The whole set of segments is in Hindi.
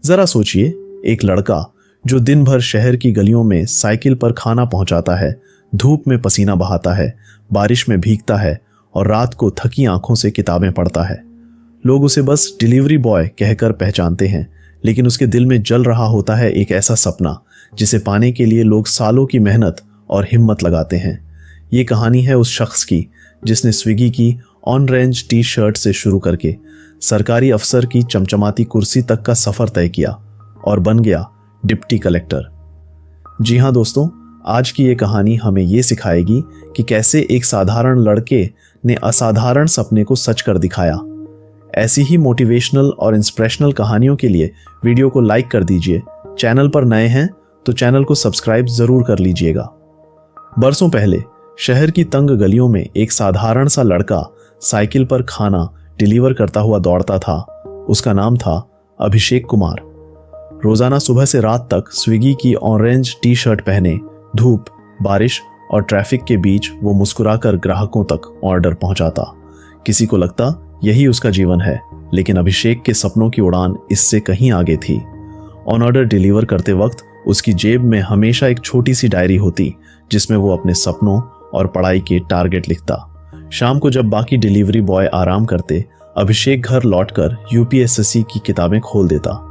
जरा सोचिए, एक लड़का जो दिन भर शहर की गलियों में साइकिल पर खाना पहुंचाता है, धूप में पसीना बहाता है, बारिश में भीगता है और रात को थकी आंखों से किताबें पढ़ता है। लोग उसे बस डिलीवरी बॉय कहकर पहचानते हैं, लेकिन उसके दिल में जल रहा होता है एक ऐसा सपना जिसे पाने के लिए लोग सालों की मेहनत और हिम्मत लगाते हैं। ये कहानी है उस शख्स की जिसने स्विगी की ऑन रेंज टी शर्ट से शुरू करके सरकारी अफसर की चमचमाती कुर्सी तक का सफर तय किया और बन गया डिप्टी कलेक्टर। जी हाँ दोस्तों, आज की ये कहानी हमें ये सिखाएगी कि कैसे एक साधारण लड़के ने असाधारण सपने को सच कर दिखाया। ऐसी ही मोटिवेशनल और इंस्पिरेशनल कहानियों के लिए वीडियो को लाइक कर दीजिए। चैनल पर नए हैं तो चैनल को सब्सक्राइब जरूर कर लीजिएगा। बरसों पहले शहर की तंग गलियों में एक साधारण सा लड़का साइकिल पर खाना डिलीवर करता हुआ दौड़ता था। उसका नाम था अभिषेक कुमार। रोजाना सुबह से रात तक स्विगी की ऑरेंज टी शर्ट पहने धूप, बारिश और ट्रैफिक के बीच वो मुस्कुराकर ग्राहकों तक ऑर्डर पहुंचाता। किसी को लगता यही उसका जीवन है, लेकिन अभिषेक के सपनों की उड़ान इससे कहीं आगे थी। ऑन ऑर्डर डिलीवर करते वक्त उसकी जेब में हमेशा एक छोटी सी डायरी होती जिसमें वो अपने सपनों और पढ़ाई के टारगेट लिखता। शाम को जब बाकी डिलीवरी बॉय आराम करते, अभिषेक घर लौटकर यूपीएससी की किताबें खोल देता।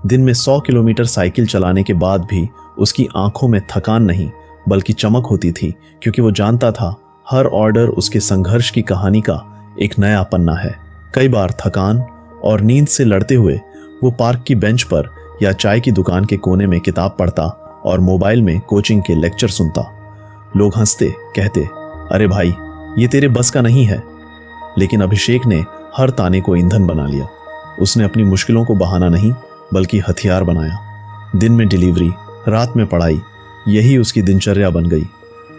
दिन में 100 किलोमीटर साइकिल चलाने के बाद भी उसकी आंखों में थकान नहीं बल्कि चमक होती थी, क्योंकि वो जानता था हर ऑर्डर उसके संघर्ष की कहानी का एक नया पन्ना है। कई बार थकान और नींद से लड़ते हुए वो पार्क की बेंच पर या चाय की दुकान के कोने में किताब पढ़ता और मोबाइल में कोचिंग के लेक्चर सुनता। लोग हंसते, कहते, अरे भाई ये तेरे बस का नहीं है। लेकिन अभिषेक ने हर ताने को ईंधन बना लिया। उसने अपनी मुश्किलों को बहाना नहीं बल्कि हथियार बनाया। दिन में डिलीवरी, रात में पढ़ाई, यही उसकी दिनचर्या बन गई।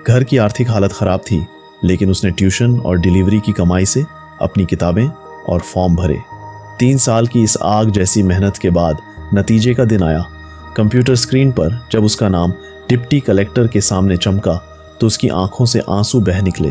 घर की आर्थिक हालत खराब थी, लेकिन उसने ट्यूशन और डिलीवरी की कमाई से अपनी किताबें और फॉर्म भरे। 3 साल की इस आग जैसी मेहनत के बाद नतीजे का दिन आया। कंप्यूटर स्क्रीन पर जब उसका नाम डिप्टी कलेक्टर के सामने चमका तो उसकी आंखों से आंसू बह निकले।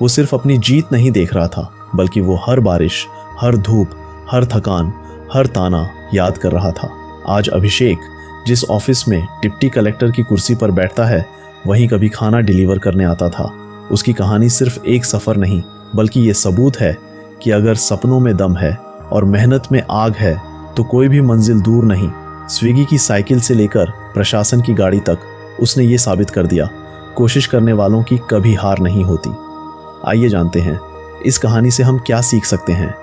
वो सिर्फ अपनी जीत नहीं देख रहा था, बल्कि वो हर बारिश, हर धूप, हर थकान, हर ताना याद कर रहा था। आज अभिषेक जिस ऑफिस में डिप्टी कलेक्टर की कुर्सी पर बैठता है, वहीं कभी खाना डिलीवर करने आता था। उसकी कहानी सिर्फ एक सफर नहीं, बल्कि ये सबूत है कि अगर सपनों में दम है और मेहनत में आग है तो कोई भी मंजिल दूर नहीं। स्विगी की साइकिल से लेकर प्रशासन की गाड़ी तक उसने ये साबित कर दिया, कोशिश करने वालों की कभी हार नहीं होती। आइए जानते हैं इस कहानी से हम क्या सीख सकते हैं।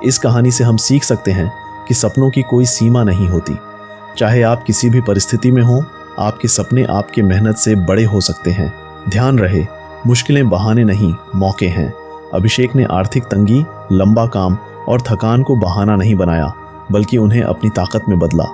इस कहानी से हम सीख सकते हैं कि सपनों की कोई सीमा नहीं होती। चाहे आप किसी भी परिस्थिति में हो, आपके सपने आपके मेहनत से बड़े हो सकते हैं। ध्यान रहे, मुश्किलें बहाने नहीं, मौके हैं। अभिषेक ने आर्थिक तंगी, लंबा काम और थकान को बहाना नहीं बनाया, बल्कि उन्हें अपनी ताकत में बदला।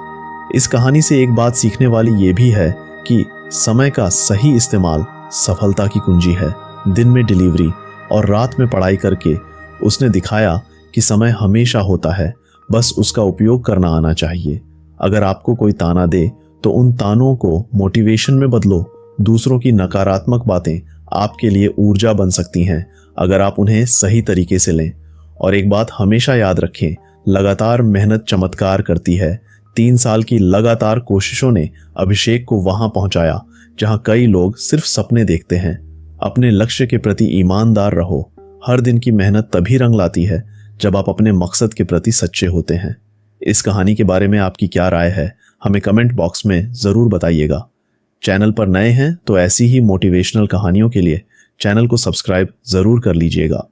इस कहानी से एक बात सीखने वाली ये भी है कि समय का सही इस्तेमाल सफलता की कुंजी है। दिन में डिलीवरी और रात में पढ़ाई करके उसने दिखाया कि समय हमेशा होता है, बस उसका उपयोग करना आना चाहिए। अगर आपको कोई ताना दे तो उन तानों को मोटिवेशन में बदलो। दूसरों की नकारात्मक बातें आपके लिए ऊर्जा बन सकती हैं अगर आप उन्हें सही तरीके से लें। और एक बात हमेशा याद रखें, लगातार मेहनत चमत्कार करती है। 3 साल की लगातार कोशिशों ने अभिषेक को वहां पहुंचाया जहां कई लोग सिर्फ सपने देखते हैं। अपने लक्ष्य के प्रति ईमानदार रहो। हर दिन की मेहनत तभी रंग लाती है जब आप अपने मकसद के प्रति सच्चे होते हैं। इस कहानी के बारे में आपकी क्या राय है, हमें कमेंट बॉक्स में जरूर बताइएगा। चैनल पर नए हैं तो ऐसी ही मोटिवेशनल कहानियों के लिए चैनल को सब्सक्राइब जरूर कर लीजिएगा।